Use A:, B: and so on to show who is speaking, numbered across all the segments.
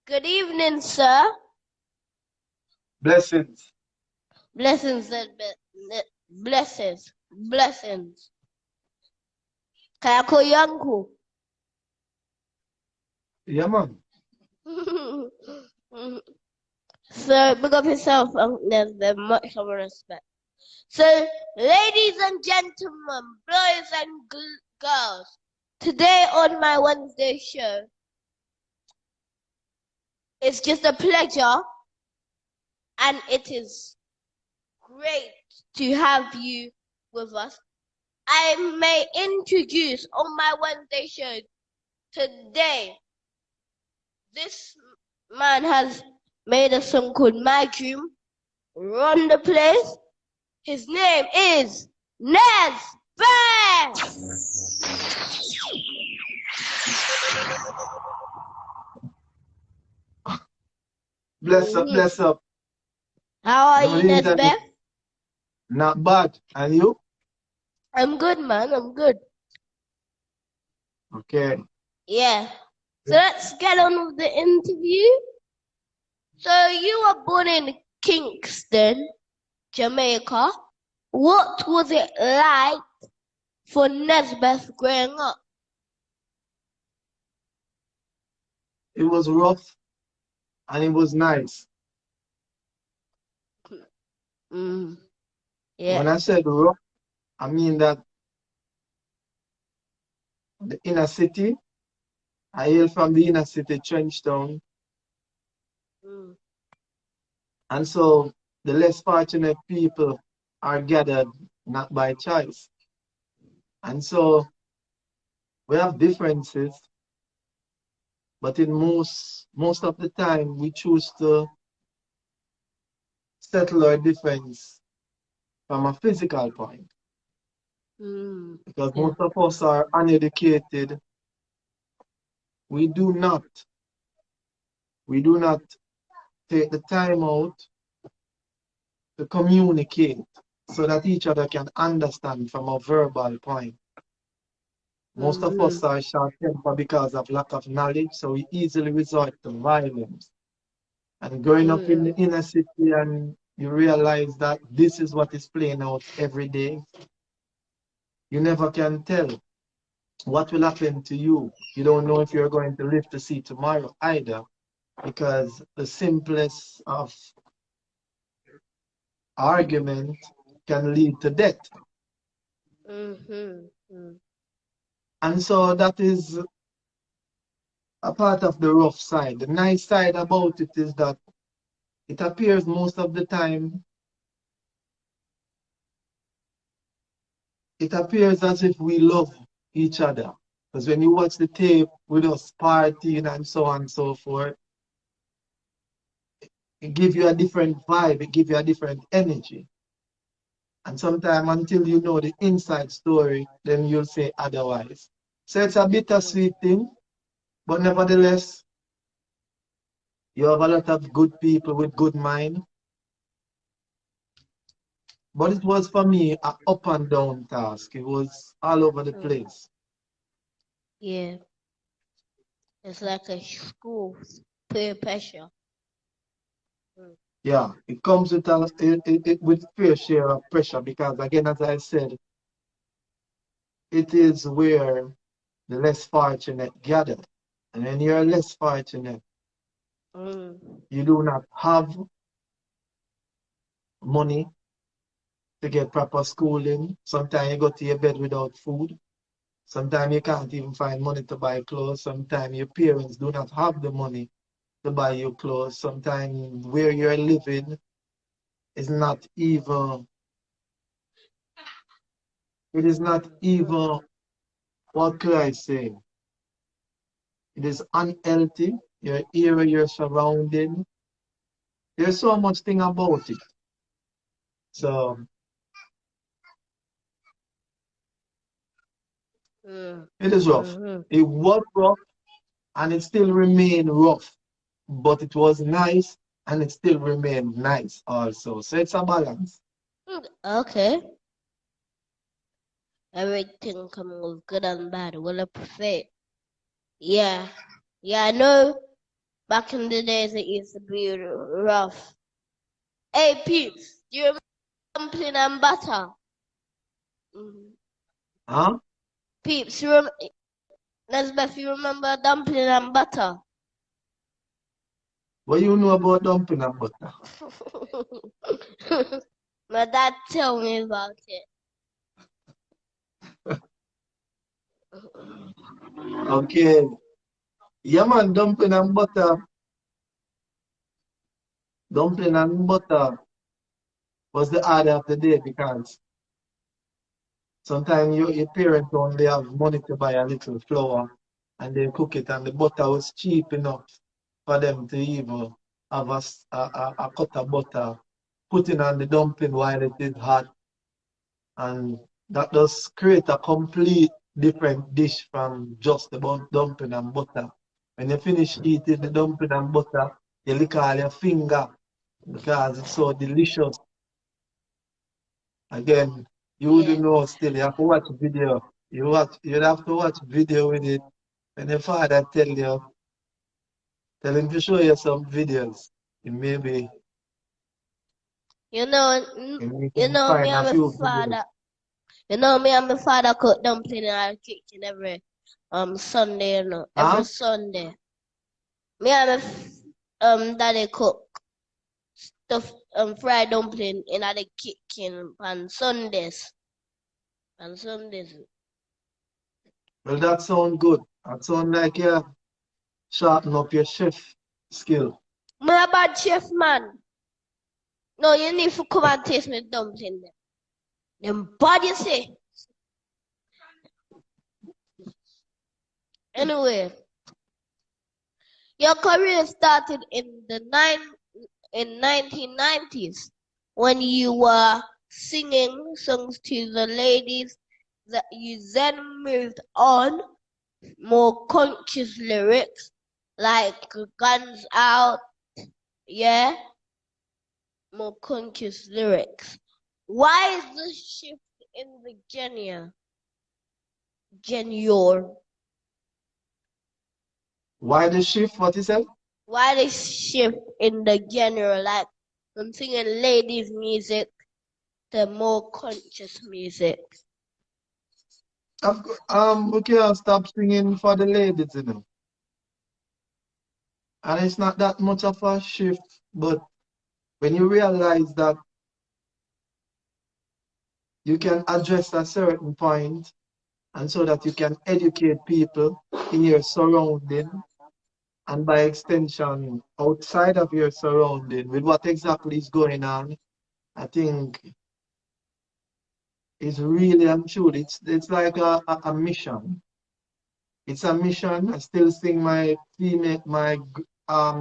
A: Good evening, sir.
B: Blessings.
A: Blessings and blessings. Blessings. Kaya ko yanku.
B: Yeah, man.
A: So, big up yourself, and there's much of respect. So, ladies and gentlemen, boys and girls, today on my Wednesday show, it's just a pleasure, and it is great to have you with us. I may introduce on my Wednesday show today. This man has made a song called My Dream, Run the Place. His name is Nez Bear.
B: Bless up, bless up.
A: How are you, Nez
B: Internet.
A: Bear?
B: Not bad. And you?
A: I'm good, man. I'm good.
B: Okay.
A: Yeah. So let's get on with the interview. So you were born in Kingston, Jamaica. What was it like for Nesbeth growing up?
B: It was rough and it was nice.
A: Yeah.
B: When I said rough, I mean that the inner city, I hail from the inner city, Trenchtown. And so the less fortunate people are gathered not by choice. And so we have differences, but in most of the time we choose to settle our difference from a physical point. Because most of us are uneducated. We do not take the time out to communicate so that each other can understand from a verbal point. Most of us are short-tempered because of lack of knowledge, so we easily resort to violence. And growing up in the inner city, and you realize that this is what is playing out every day, you never can tell what will happen to you. You don't know if you're going to live to see tomorrow either, because the simplest of argument can lead to death. And so that is a part of the rough side. The nice side about it is that it appears most of the time, it appears as if we love each other. Because when you watch the tape with us partying and so on and so forth, it gives you a different vibe, it gives you a different energy. And sometimes until you know the inside story, then you'll say otherwise. So it's a bittersweet thing, but nevertheless, you have a lot of good people with good mind. But it was for me an up and down task. It was all over the place.
A: Yeah. It's like a school peer pressure.
B: Yeah, it comes with with fair share of pressure because again, as I said, it is where the less fortunate gather. And when you're less fortunate, you do not have money to get proper schooling. Sometimes you go to your bed without food. Sometimes you can't even find money to buy clothes. Sometimes your parents do not have the money to buy you clothes. Sometimes where you're living is not even, it is not even, what could I say? It is unhealthy. Your area, your surrounding. There's so much thing about it. So it is rough. It was rough and it still remained rough. But it was nice and it still remained nice also. So it's a balance.
A: Okay. Everything coming with good and bad. Will I prefer? Yeah. Yeah, I know Back in the days, it used to be rough. Hey, peeps, do you remember dumpling and butter? Mhm.
B: Huh?
A: Peeps, Nesbeth, you remember dumpling and butter?
B: What you know about dumpling and butter?
A: My dad told me about it.
B: Okay. Yeah, man, dumpling and butter. Dumpling and butter was the order of the day because sometimes your parents only have money to buy a little flour and they cook it, and the butter was cheap enough for them to even have a cut of butter, putting on the dumpling while it is hot, and that does create a complete different dish from just the dumpling and butter. When you finish eating the dumpling and butter, you lick all your finger because it's so delicious. Again, you
A: Yeah,
B: wouldn't know still. You have to watch video. You'd have to watch video with it. When your father tell him to show you some videos. And maybe
A: you know,
B: you
A: you
B: can
A: know me
B: find a
A: and my
B: few videos.
A: father. You know me and my father cook dumpling in our kitchen every Sunday. You know, every
B: Huh?
A: Sunday. Me and my daddy cook stuff fried dumpling in the kitchen on Sundays. On Sundays.
B: Well, that sounds good. That sounds like you sharpen up your chef skill.
A: Me a bad chef man. No, you need to come and taste me dumpling. Them bad you say. Anyway, your career started in the 1990s when you were singing songs to the ladies. That you then moved on more conscious lyrics like Guns Out, yeah, more conscious lyrics. Why is the shift in the genre?
B: Why the shift? What you said?
A: Why the shift in the genre, like from singing ladies' music to more conscious music?
B: We can't stop singing for the ladies, you know. And it's not that much of a shift, but when you realize that you can address a certain point, and so that you can educate people in your surrounding, and by extension outside of your surrounding with what exactly is going on, I think it's really and truly it's like a mission. It's a mission. I still sing my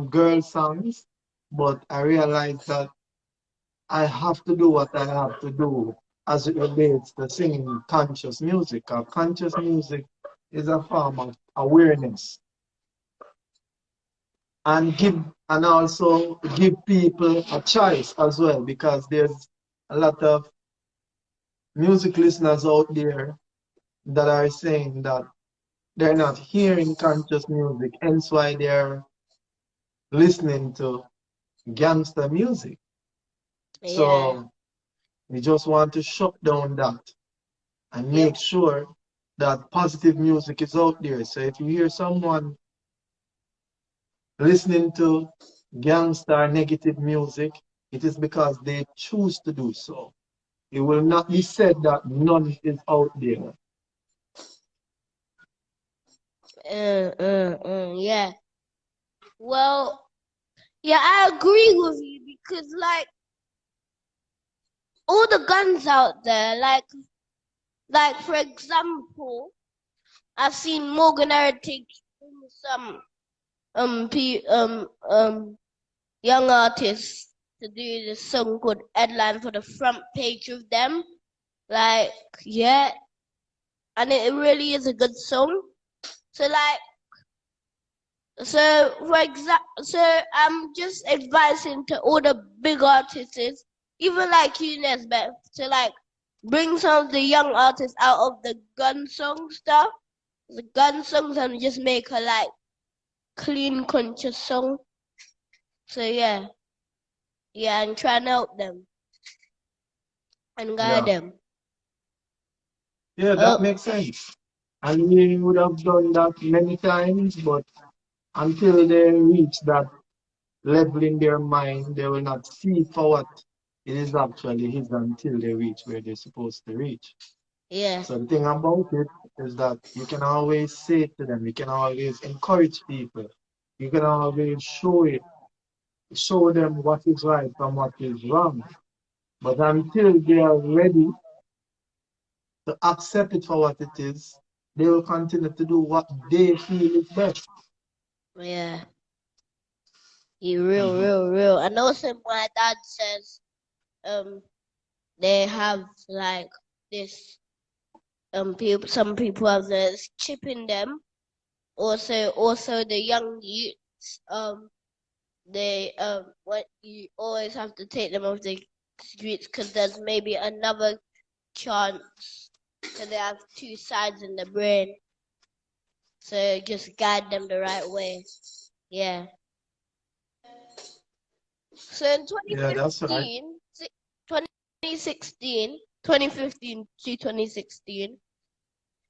B: girl songs, but I realize that I have to do what I have to do as it relates to singing conscious music. Conscious music is a form of awareness, and also give people a choice as well, because there's a lot of music listeners out there that are saying that they're not hearing conscious music, hence why they're listening to gangster music.
A: Yeah,
B: So we just want to shut down that and
A: yep.
B: make sure that positive music is out there. So if you hear someone listening to gangster negative music, it is because they choose to do so. It will not be said that none is out there.
A: Yeah. Well, yeah, I agree with you because, like, all the guns out there, like for example, I've seen Morgan Heritage bring some young artists to do this song called Headline for the front page of them. Like, yeah, and it really is a good song. So like, so I'm just advising to all the big artists, even like you, Nesbeth, to like bring some of the young artists out of the gun song stuff, the gun songs, and just make her like clean conscious song. So yeah, and try and help them and guide
B: Yeah.
A: them.
B: Yeah, that makes sense. And we would have done that many times, but until they reach that level in their mind, they will not see for what it is actually is until they reach where they're supposed to reach.
A: Yeah,
B: So the thing about it is that you can always say to them, you can always encourage people, you can always show them what is right from what is wrong. But until they are ready to accept it for what it is, they will continue to do what they feel is best.
A: yeah. You real,
B: Mhm.
A: real, real. And also my dad says they have like this people, some people have this chip in them. Also the young youths they what you always have to take them off the streets because there's maybe another chance because they have two sides in the brain. So just guide them the right way. Yeah. So in
B: Yeah, that's right.
A: 2015 to 2016,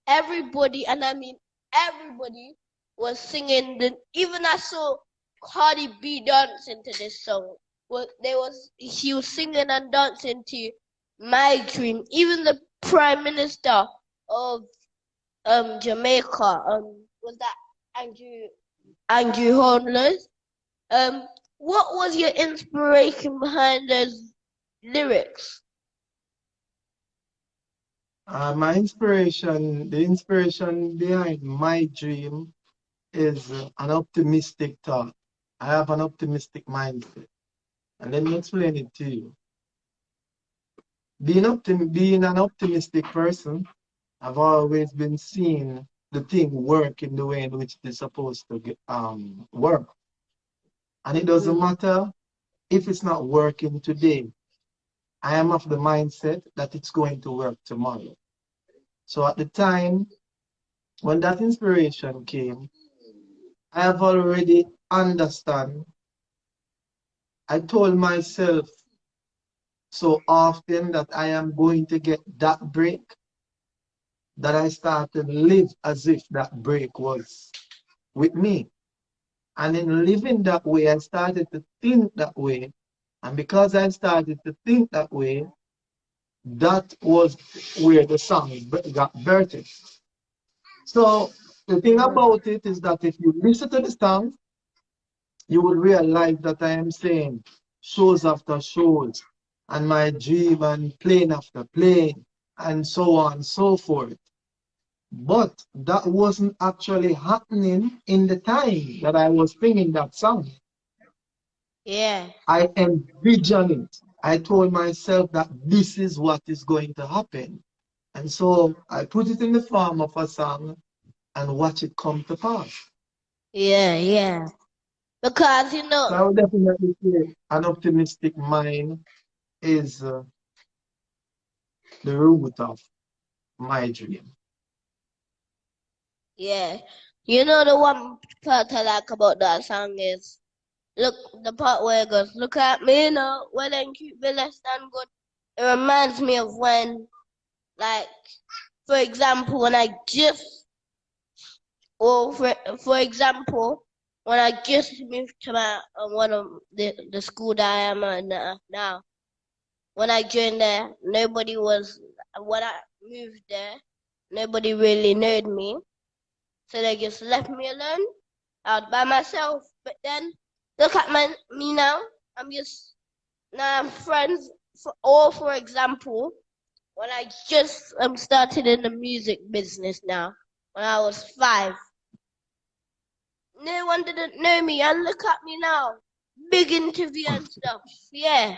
A: everybody, and I mean everybody, was singing. Even I saw Cardi B dancing to this song. Well, she was singing and dancing to My Dream. Even the Prime Minister of Jamaica, was that Andrew Holness? Um, what was your inspiration behind those lyrics?
B: The inspiration behind my dream is an optimistic thought. I have an optimistic mindset. And let me explain it to you. Being an optimistic person, I've always been seeing the thing work in the way in which it's supposed to work. And it doesn't
A: Mm.
B: matter if it's not working today. I am of the mindset that it's going to work tomorrow. So at the time when that inspiration came, I have already understand. I told myself so often that I am going to get that break that I started to live as if that break was with me. And in living that way, I started to think that way. And because I started to think that way, that was where the song got birthed. So the thing
A: Mm.
B: about it is that if you listen to the song, you will realize that I am saying shows after shows, and my dream and plane after plane, and so on and so forth. But that wasn't actually happening in the time that I was singing that song.
A: Yeah,
B: I envisioned it. I told myself that this is what is going to happen. And so I put it in the form of a song and watch it come to pass.
A: yeah. Because
B: So I would definitely say an optimistic mind is the root of my dream.
A: yeah, the one part I like about that song is look the part where it goes, look at me now, well and keep me less than good. It reminds me of when, like, for example, when I just, or for example, when I just moved to my one of the school that I am in now. When I joined there, nobody was. When I moved there, nobody really knew me, so they just left me alone out by myself. But then look at me now. I'm just now I'm friends. For example, when I just started in the music business now, when I was 5, no one didn't know me, and look at me now, big interview and stuff. Yeah.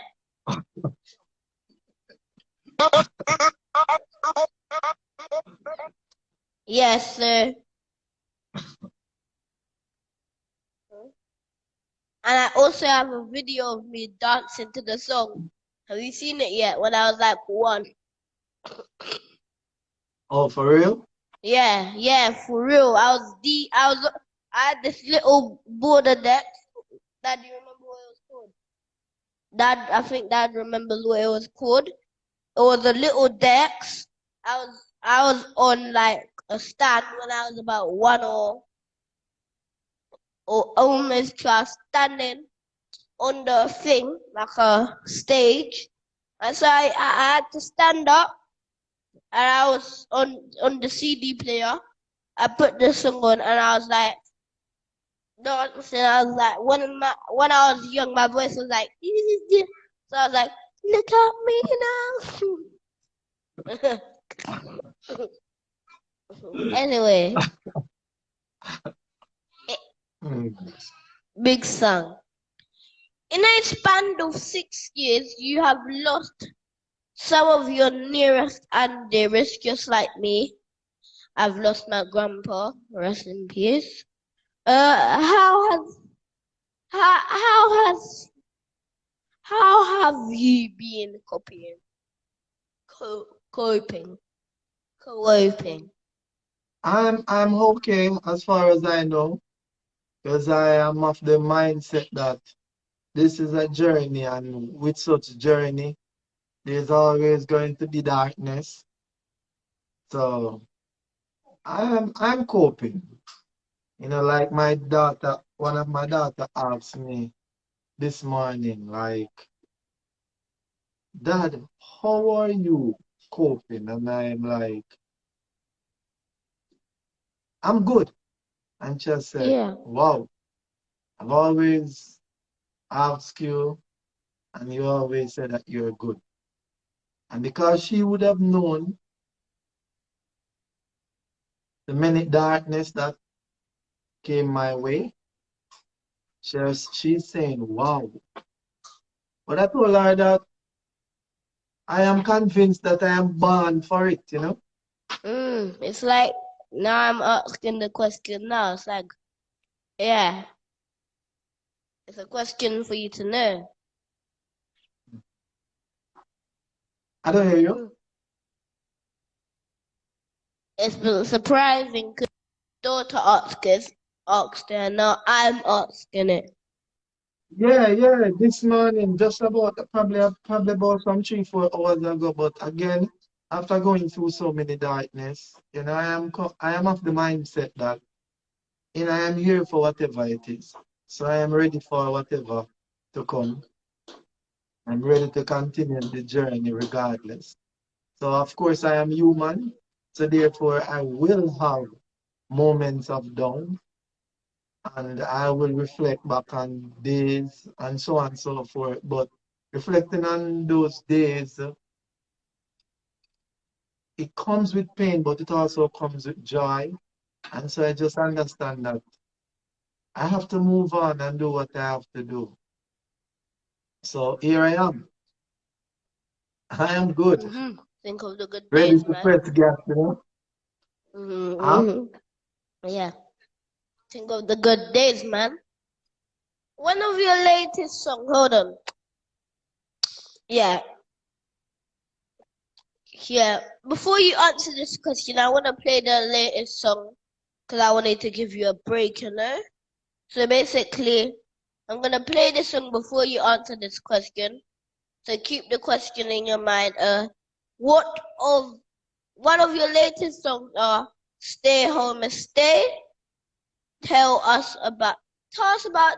A: Yes, sir. And I also have a video of me dancing to the song. Have you seen it yet? When I was like 1.
B: Oh, for real?
A: Yeah, for real. I was I had this little border deck. Dad, do you remember what it was called? Dad, I think Dad remembers what it was called. It was a little decks. I was on like a stand when I was about 1 or almost 2. Standing on the thing like a stage, and so I had to stand up, and I was on the CD player. I put the song on, and I was like dancing. I was like when I was young, my voice was like so I was like, look at me now. Anyway,
B: Mm.
A: big song. In a span of 6 years, you have lost some of your nearest and dearest, just like me. I've lost my grandpa. Rest in peace. How has how has how have you been coping? Coping.
B: I'm okay as far as I know, because I am of the mindset that this is a journey, and with such journey, there's always going to be darkness. So I'm coping. Like my daughter, one of my daughter asked me this morning, like, Dad, how are you coping? And I'm like, I'm good. And she said,
A: Yeah.
B: wow, I've always asked you, and you always said that you're good. And because she would have known the many darkness that came my way, she's saying, wow. But I told her that I am convinced that I am born for it.
A: It's like now I'm asking the question now. It's like, yeah, it's a question for you to know.
B: I don't hear you.
A: Mm. It's been surprising because daughter asked it, and now I'm asking it.
B: Yeah. This morning, just about probably about some 3-4 hours ago. But again, after going through so many darkness, I am of the mindset that I am here for whatever it is. So I am ready for whatever to come. I'm ready to continue the journey regardless. So of course I am human. So therefore I will have moments of down, and I will reflect back on days and so on and so forth. But reflecting on those days, it comes with pain, but it also comes with joy. And so I just understand that I have to move on and do what I have to do. So here I am. I am good.
A: Think of the good
B: Ready
A: days,
B: to
A: man.
B: press gas. Huh?
A: Yeah. Think of the good days, man. One of your latest songs. Hold on. Yeah. Yeah. Before you answer this question, I want to play the latest song because I wanted to give you a break. So basically, I'm gonna play this song before you answer this question. So keep the question in your mind. What of one of your latest songs are "Stay Home and Stay"? Tell us about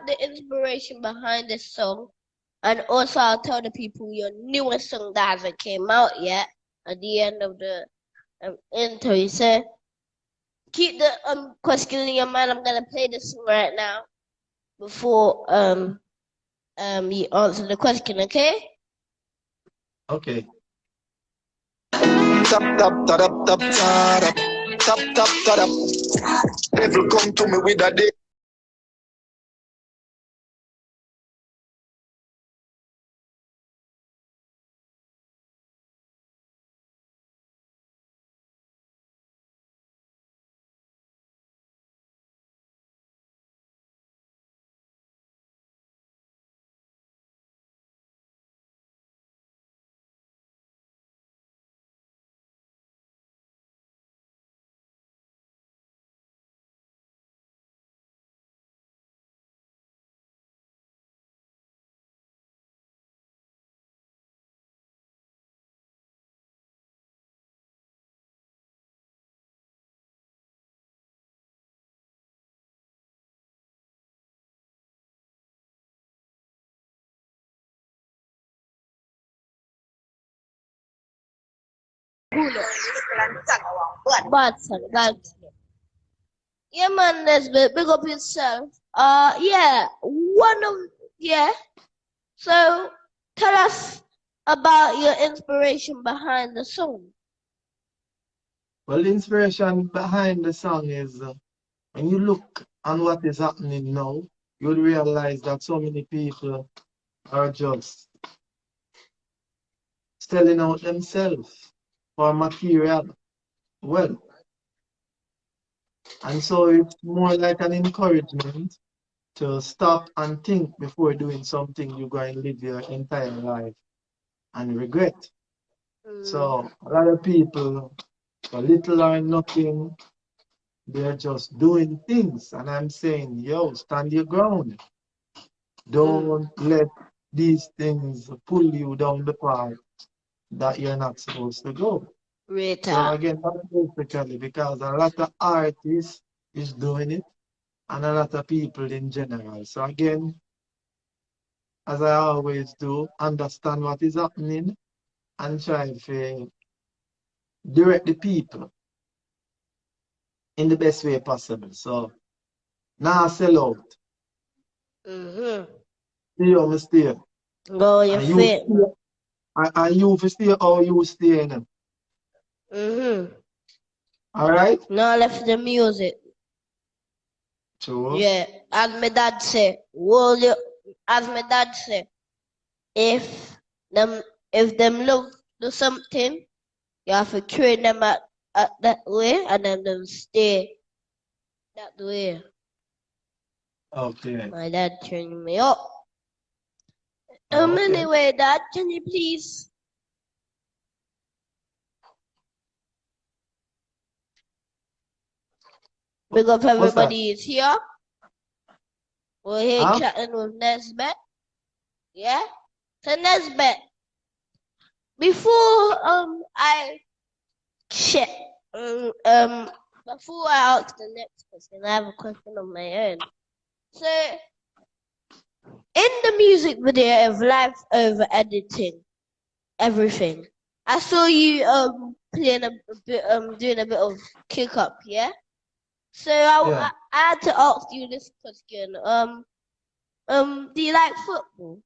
A: the inspiration behind this song, and also I'll tell the people your newest song that hasn't came out yet at the end of the intro. So keep the question in your mind. I'm gonna play this song right now before you answer the question, okay?
B: Okay.
C: Tap tap tap tap tap tap tap tap. Devil come to me with a day.
A: Pulo. Batson, that's it. Yeah, man, Nesbit, big up yourself. Yeah, yeah. So, tell us about your inspiration behind the song.
B: Well, the inspiration behind the song is when you look on what is happening now, you'll realize that so many people are just selling out themselves for material wealth. And so it's more like an encouragement to stop and think before doing something you're going to live your entire life and regret. So a lot of people, for little or nothing, they're just doing things. And I'm saying, yo, stand your ground. Don't let these things pull you down the path that you're not supposed to go. So again, that's basically because a lot of artists is doing it and a lot of people in general. So again, as I always do, understand what is happening and try to direct the people in the best way possible. So now sell out. Stay on stay.
A: Go your
B: And you
A: fit.
B: stay, and you for stay how you stay in. Alright?
A: Now left the music.
B: True.
A: Yeah, as my dad said, as my dad said, if them love do something, you have to train them at that way and then them stay that way.
B: Okay.
A: My dad trained me up.
B: Okay.
A: Anyway, Dad, can you please big up everybody is here? We're here chatting with Nesbet. Yeah? So Nesbet, before I check before I ask the next question, I have a question of my own. So in the music video of Life Over Editing Everything, I saw you playing a bit doing a bit of kick up, yeah? So I had to ask you this question. Do you like football?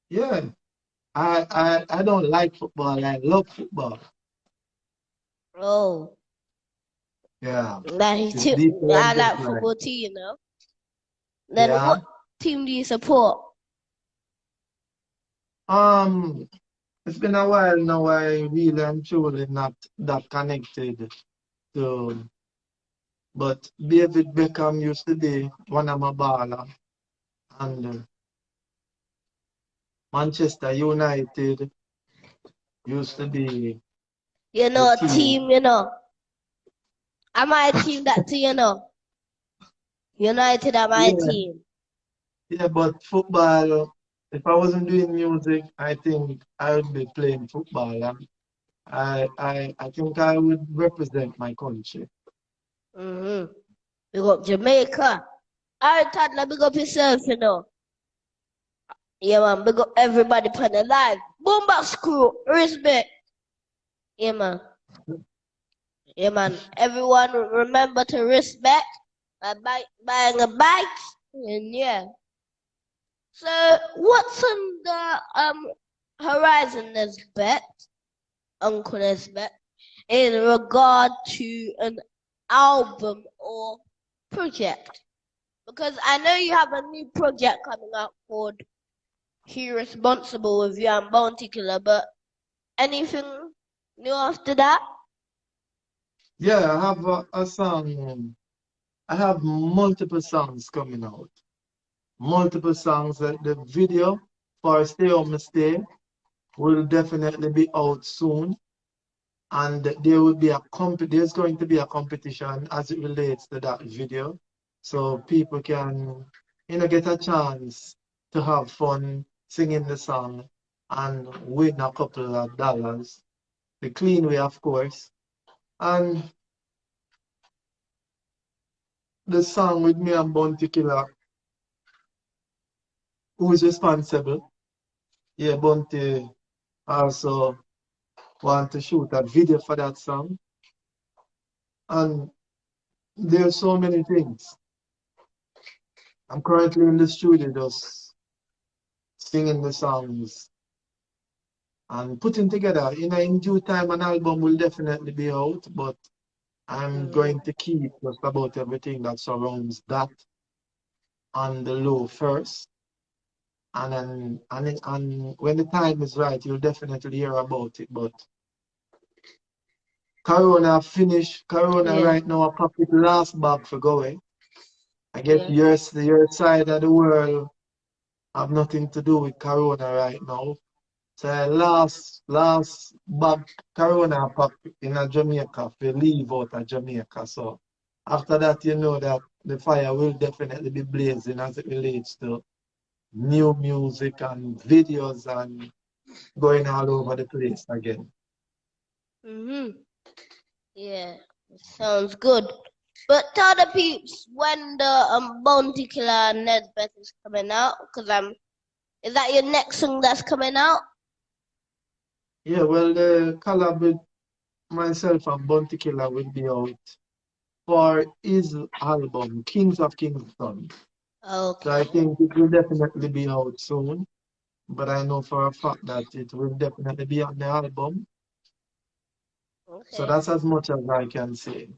B: Yeah. I don't like football, I love football.
A: Oh.
B: Yeah.
A: I like football too, you know. Then what team do you support?
B: It's been a while now. I really am truly not that connected to, but David Beckham used to be one of my baller, and Manchester United used to be.
A: You know, a team, you know. Am I a team that too, you know? United are my team.
B: Yeah, but football, if I wasn't doing music, I think I would be playing football. And I think I would represent my country.
A: We got Jamaica. Alright, Toddler, big up yourself, you know. Yeah, man, big up everybody on the live. Boomba Screw, respect. Yeah, man. Yeah, man. Everyone remember to respect by buying a bike. And yeah. So, what's on the horizon, Nesbet, Uncle Nesbet, in regard to an album or project? Because I know you have a new project coming out called He Responsible with you and Bounty Killer, but anything new after that?
B: Yeah, I have a song. I have multiple songs coming out. Multiple songs. The video for Stay on My Stay will definitely be out soon. And there will be there's going to be a competition as it relates to that video. So people can, get a chance to have fun singing the song and win a couple of dollars. The clean way, of course. And the song with me and Bounty Killer, who is responsible? Yeah, Bounty I also want to shoot a video for that song. And there's so many things. I'm currently in the studio just singing the songs and putting together. In due time, an album will definitely be out, but I'm going to keep just about everything that surrounds that on the low first. And when the time is right, you'll definitely hear about it. But Corona finished. Corona
A: Yeah.
B: right now, I pop it last bag for going. I guess
A: Yeah.
B: your side of the world have nothing to do with Corona right now. So last bag Corona pop in a Jamaica, we leave out of Jamaica. So after that, you know that the fire will definitely be blazing as it relates to new music and videos and going all over the place again.
A: Yeah. Sounds good. But tell the peeps when the Bounty Killer Nesbeth is coming out, cause is that your next song that's coming out?
B: Yeah, well, the collab with myself and Bounty Killer will be out for his album, Kings of Kingston. So I
A: Okay.
B: think it will definitely be out soon. But I know for a fact that it will definitely be on the album. So
A: Okay.
B: that's as much as I can say.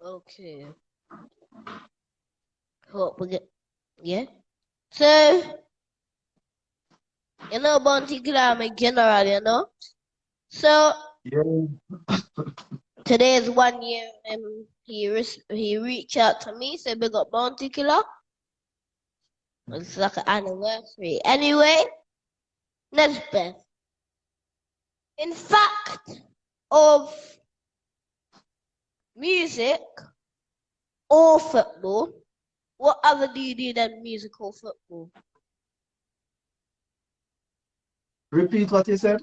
A: Okay. Hope we get. Yeah. So Bounty Killer in general. So
B: Yeah,
A: today is 1 year, and he reached out to me, said big up Bounty Killer. It's like an anniversary. Anyway, Nesbeth. In fact, of music or football, what other do you do than music or football?
B: repeat what you said.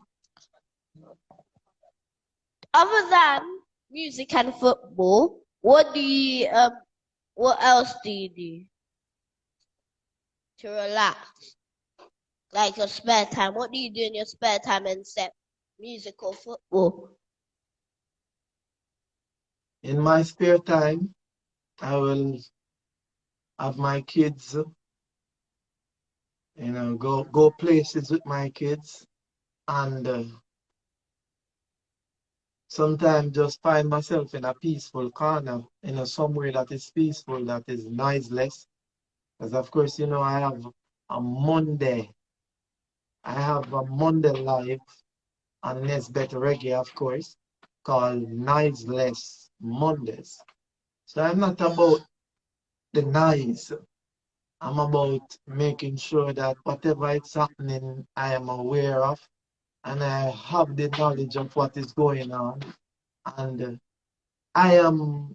A: Other than music and football, what else do you do to relax? Like your spare time. What do you do in your spare time except music or football?
B: In my spare time, I will have my kids, go places with my kids, and sometimes just find myself in a peaceful corner, somewhere that is peaceful, that is noiseless. Because of course, a Monday. I have a Monday live on Nesbeth Reggae, of course, called Noiseless Mondays. So I'm not about the noise. I'm about making sure that whatever is happening, I am aware of, and I have the knowledge of what is going on. And I am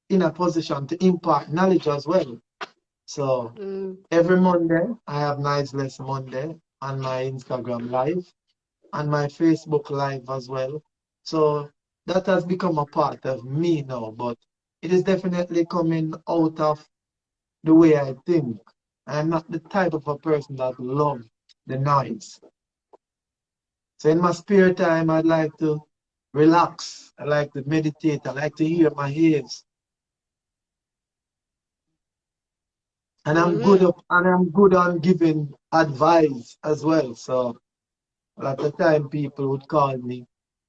B: in a position to impart knowledge as well. So every Monday, I have Noiseless Monday on my Instagram live and my Facebook live as well. So that has become a part of me now, but it is definitely coming out of the way I think. I'm not the type of a person that loves the noise. So in my spare time, I'd like to relax. I like to meditate. I like to hear my ears. And I'm good on giving advice as well. So a lot of time people would call me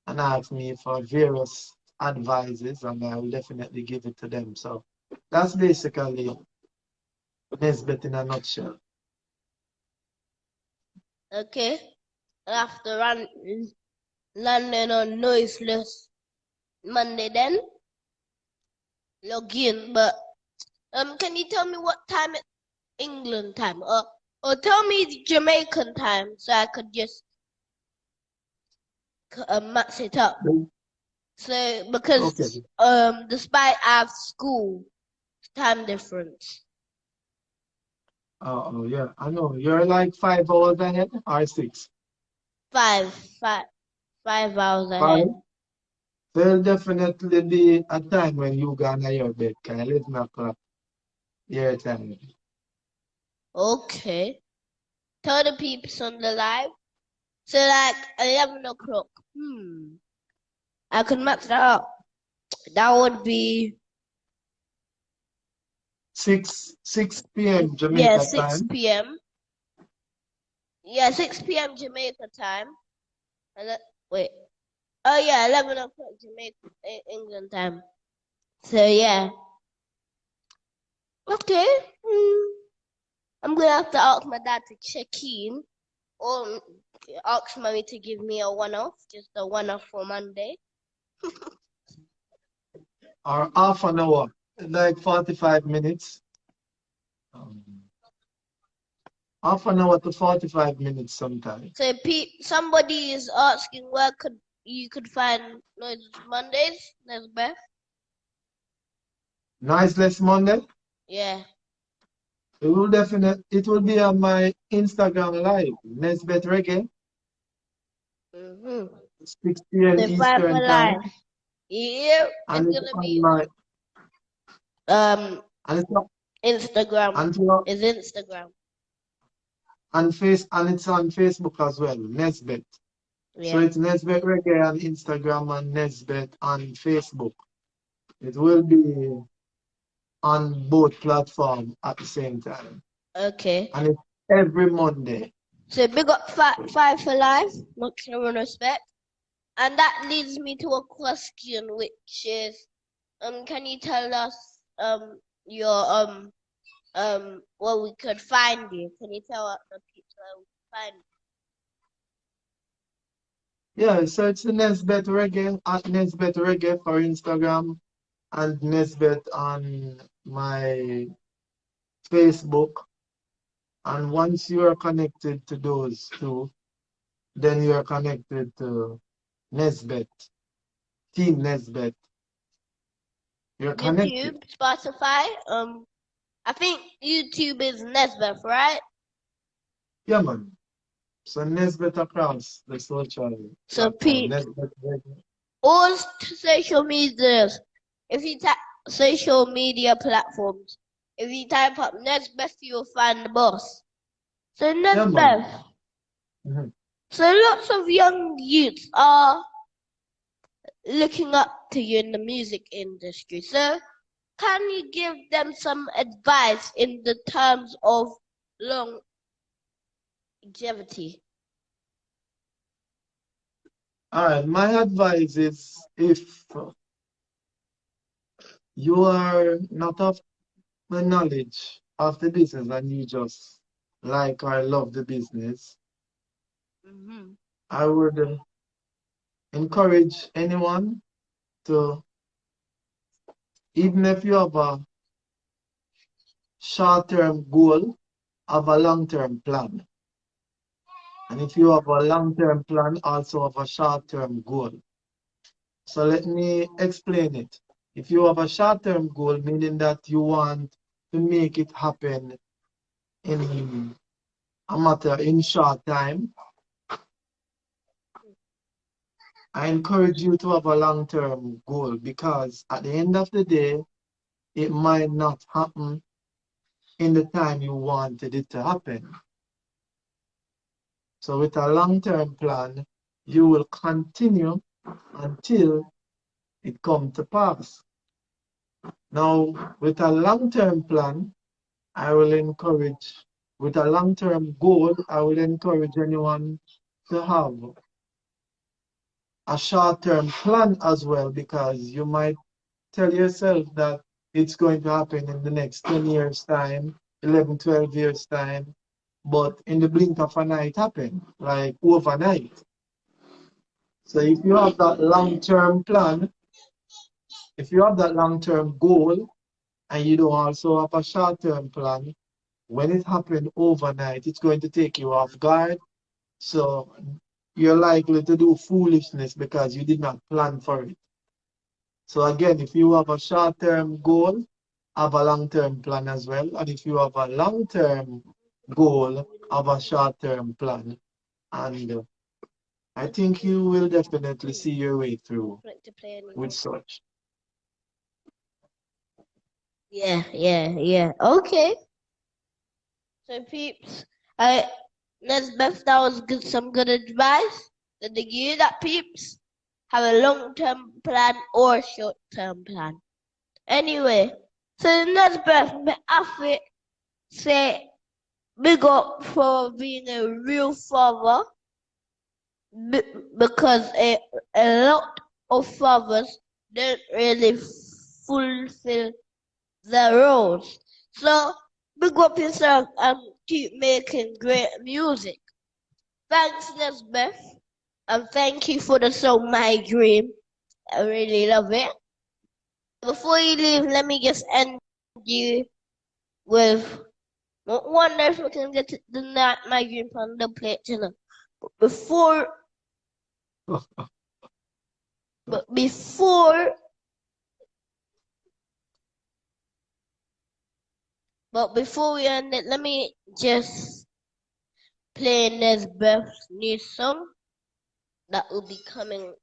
B: and ask me for various advices, and I will definitely give it to them. So that's basically Nesbeth in a nutshell.
A: Okay. After landing on noiseless Monday then log in. But can you tell me what time it's England time? Or tell me Jamaican time so I could just match it up. So because
B: Okay.
A: despite I have school time difference.
B: Oh, yeah, I know. You're like 5 hours ahead or 6?
A: Five, five, 5 hours ahead.
B: 5? There'll definitely be a time when you go on your bed, 'cause 11 o'clock your time.
A: Okay. Tell the peeps on the live So like 11 o'clock. I could match that up. That would be
B: 6 p.m.
A: yeah,
B: Jamaica
A: 6
B: time.
A: p.m. Yeah, 6 p.m. Jamaica time. Wait. Oh yeah, 11 o'clock Jamaica England time. So yeah. Okay. I'm gonna have to ask my dad to check in, or ask mommy to give me a one-off, just a one-off for Monday.
B: Or half an hour, like 45 minutes. Half an hour to 45 minutes sometimes.
A: So somebody is asking where you could find Noiseless Mondays. There's Beth.
B: Noiseless Monday.
A: Yeah.
B: It will be on my Instagram live, Nesbet Reggae, 6 p.m.
A: So Five
B: Eastern time.
A: Alive. Yeah,
B: And
A: it's
B: it's
A: gonna
B: on
A: be
B: my
A: and it's Instagram.
B: and
A: It's Instagram.
B: and it's on Facebook as well, Nesbet. So
A: Yeah.
B: it's Nesbet Reggae on Instagram and Nesbet on Facebook. It will be on both platforms at the same time.
A: Okay.
B: And it's every Monday.
A: So big up Five for Life, maximum respect. And that leads me to a question, which is, can you tell us your where we could find you? Can you tell the people where we can find you?
B: Yeah, so it's the Nesbet Reggae at Nesbet Reggae for Instagram and Nesbet on my Facebook. And once you are connected to those two, then you are connected to Nesbet, Team Nesbet. You're connected.
A: YouTube, Spotify. I think YouTube is Nesbeth, right?
B: Yeah, man. So Nesbet across the social
A: So
B: platform.
A: Pete,
B: Nesbet Reggae.
A: all social medias. If you type social media platforms, if you type up Nesbeth, you'll find the boss. So
B: Yeah, man.
A: Nesbeth. So lots of young youths are looking up to you in the music industry. So can you give them some advice in the terms of longevity?
B: All right, my advice is if you are not of the knowledge of the business and you just like or love the business, I would encourage anyone to, even if you have a short-term goal, have a long-term plan. And if you have a long-term plan, also have a short-term goal. So let me explain it. If you have a short-term goal, meaning that you want to make it happen in in short time, I encourage you to have a long-term goal because at the end of the day, it might not happen in the time you wanted it to happen. So with a long-term plan, you will continue until it comes to pass. Now, with a long-term plan, with a long-term goal, I will encourage anyone to have a short-term plan as well because you might tell yourself that it's going to happen in the next 10 years' time, 11, 12 years' time, but in the blink of an eye it happened, like overnight. So if you have that long-term plan, if you have that long-term goal, and you don't also have a short-term plan, when it happened overnight, it's going to take you off guard. So you're likely to do foolishness because you did not plan for it. So again, if you have a short-term goal, have a long-term plan as well. And if you have a long-term goal, have a short-term plan. And I think you will definitely see your way through with such.
A: Yeah. Okay. So peeps, Nesbeth, that was good. Some good advice. Did you that peeps have a long-term plan or short-term plan? Anyway, so Nesbeth, me have to say big up for being a real father because a lot of fathers don't really fulfill their roles. So big up yourself and keep making great music. Thanks, Nesbeth, and thank you for the song My Dream. I really love it. Before you leave, let me just end you with wonder if we can get the night My Dream on the plate, you know. Before before we end it, let me just play Nesbeth's new song that will be coming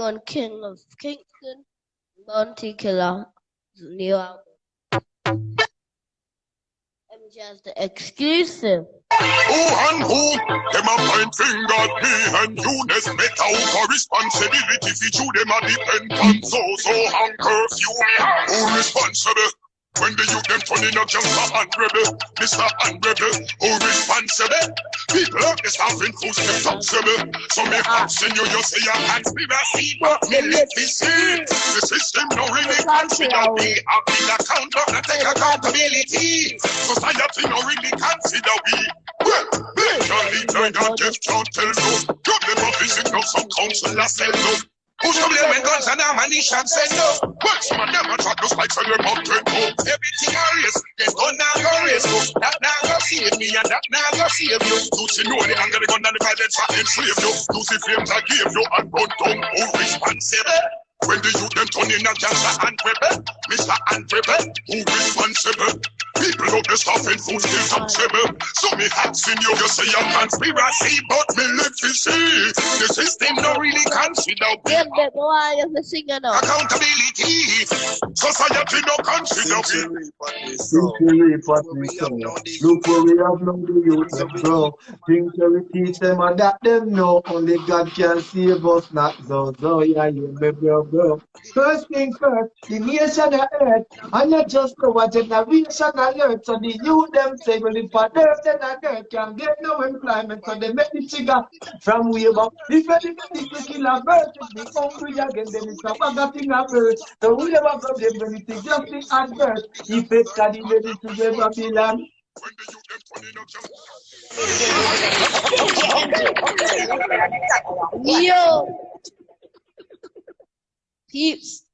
A: on King of Kingston, Bounty Killer, new album. I'm just the exclusive.
C: Who and who? Them a point finger at me and you Nesbeth out for responsibility for you. Them a depend on so and curfew. Who responsible? When the youth them turning up youngster and rebel, Mr. and rebel, who responsible? People of the staff in full responsible. So me asking you say your hands be receive, but me let me see. The system no really consider we have been account of not take accountability. Society no really consider we. Well, legally trying to just can't tell no. You never visit no some council I sell no. Who's to blame when guns and ammunition say no? But some of them are trying to spike on your mountain go. Everything always, there's gun now go race go. That now go save me and that now go save you. Don't you know the anger, the gun and the violence are enslave you. Lose the flames I give you and run down who responsible. When the youth them turn in a gangster and rebel, Mr. and rebel, who responsible? People of the stuff in full still touchable. So me asking you, you say a conspiracy, but me live to see. The system no really consider accountability. Society no consider
B: Look where we have now the youth them grow. Things that we teach them and that them know. Only God can save us, not so. So yeah, you baby, bro. First things first, the nation of earth, and not just our generation alert. So the youth them say, well, if a dirt then a dirt can get no employment, so they make the trigger from way up. If anybody to kill a bird, if be hungry again, then it's a bag of thing a bird. So we never problem when it is just the advert. If it's study ready to give Babylon.
A: Yo, peeps,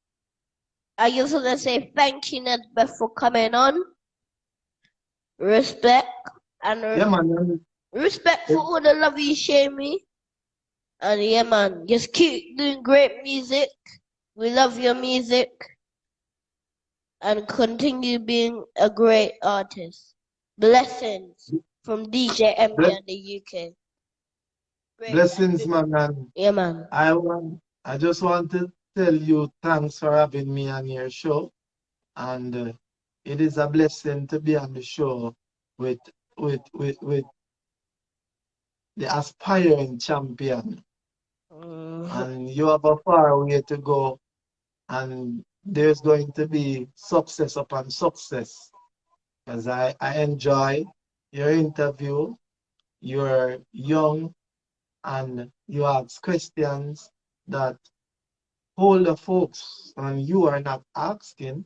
A: I just want to say thank you, Nesbeth, for coming on. Respect and
B: Yeah, man.
A: respect for all the love you share me. And yeah, man, just keep doing great music. We love your music. And continue being a great artist. Blessings from DJ MD in the UK. Great
B: Blessings, man.
A: Yeah, man.
B: I just want to tell you thanks for having me on your show. And it is a blessing to be on the show with the aspiring champion. And you have a far way to go, and there's going to be success upon success. Because I enjoy your interview. You're young and you ask questions that older folks and you are not asking.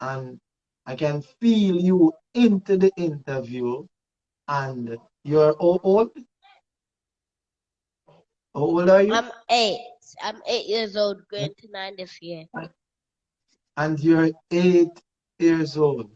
B: And I can feel you into the interview. And you're how old? How old are you?
A: I'm 8. I'm 8 years old, going to 9 this year.
B: And you're 8 years old.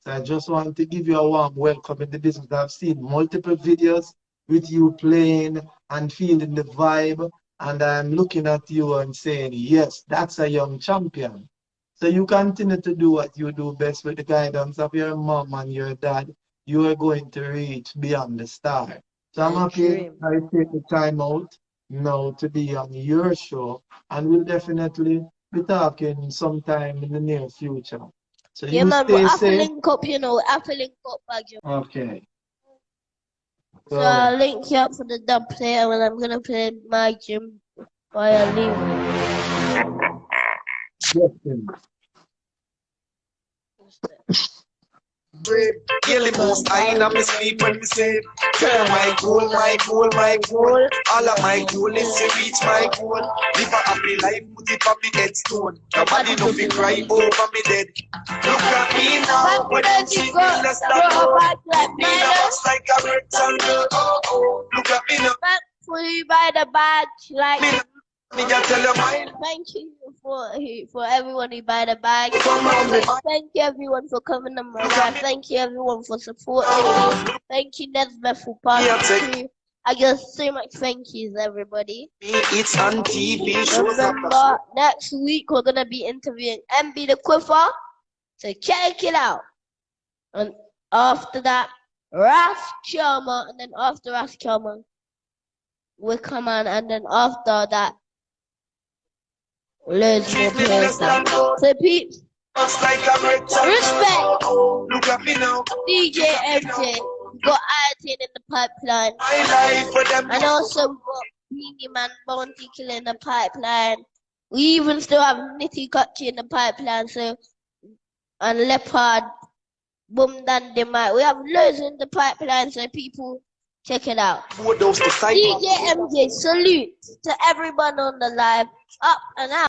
B: So I just want to give you a warm welcome in the business. I've seen multiple videos with you playing and feeling the vibe. And I'm looking at you and saying, yes, that's a young champion. So you continue to do what you do best with the guidance of your mom and your dad. You are going to reach beyond the star. So I'm happy I take the time out now to be on your show. And we'll definitely be talking sometime in the near future. So
A: yeah,
B: you
A: man,
B: stay
A: we'll
B: safe.
A: link up, you know, we'll link up,
B: Okay.
A: So I'll link you up for the dub player when I'm gonna play my gym while I leave.
D: Daily most I in my sleep when me say, girl, my goal, my goal, my goal. All of my goal is to reach my goal. Live a happy life, put it on me headstone. Nobody know me cry over me dead. Look at me now, when I see me less than gold. Me now looks like a rectangle. Oh, oh. Look at me now.
A: Thankfully by the badge, like
D: Me just tell you mine.
A: thank you for everyone who buy the bag. Thank you everyone for coming on my live. Thank you everyone for supporting me. Thank you Nesbeth for passing through. I get so much thank yous everybody.
D: It's on TV shows.
A: Remember next week we're gonna be interviewing MB the Quiffer. So check it out. And after that, Ras Chama, and then after Ras Chama, we'll come on, and then after that, loads more players. So peeps, respect.
D: Look at me now.
A: DJ MJ, we got Iron in the pipeline, and also we got Beanie Man Bounty Killer in the pipeline. We even still have Nitty Gotchi in the pipeline, so and Leopard, Boom Dynamite. We have loads in the pipeline, so people check it out. DJ MJ, salute to everyone on the live. Up and out.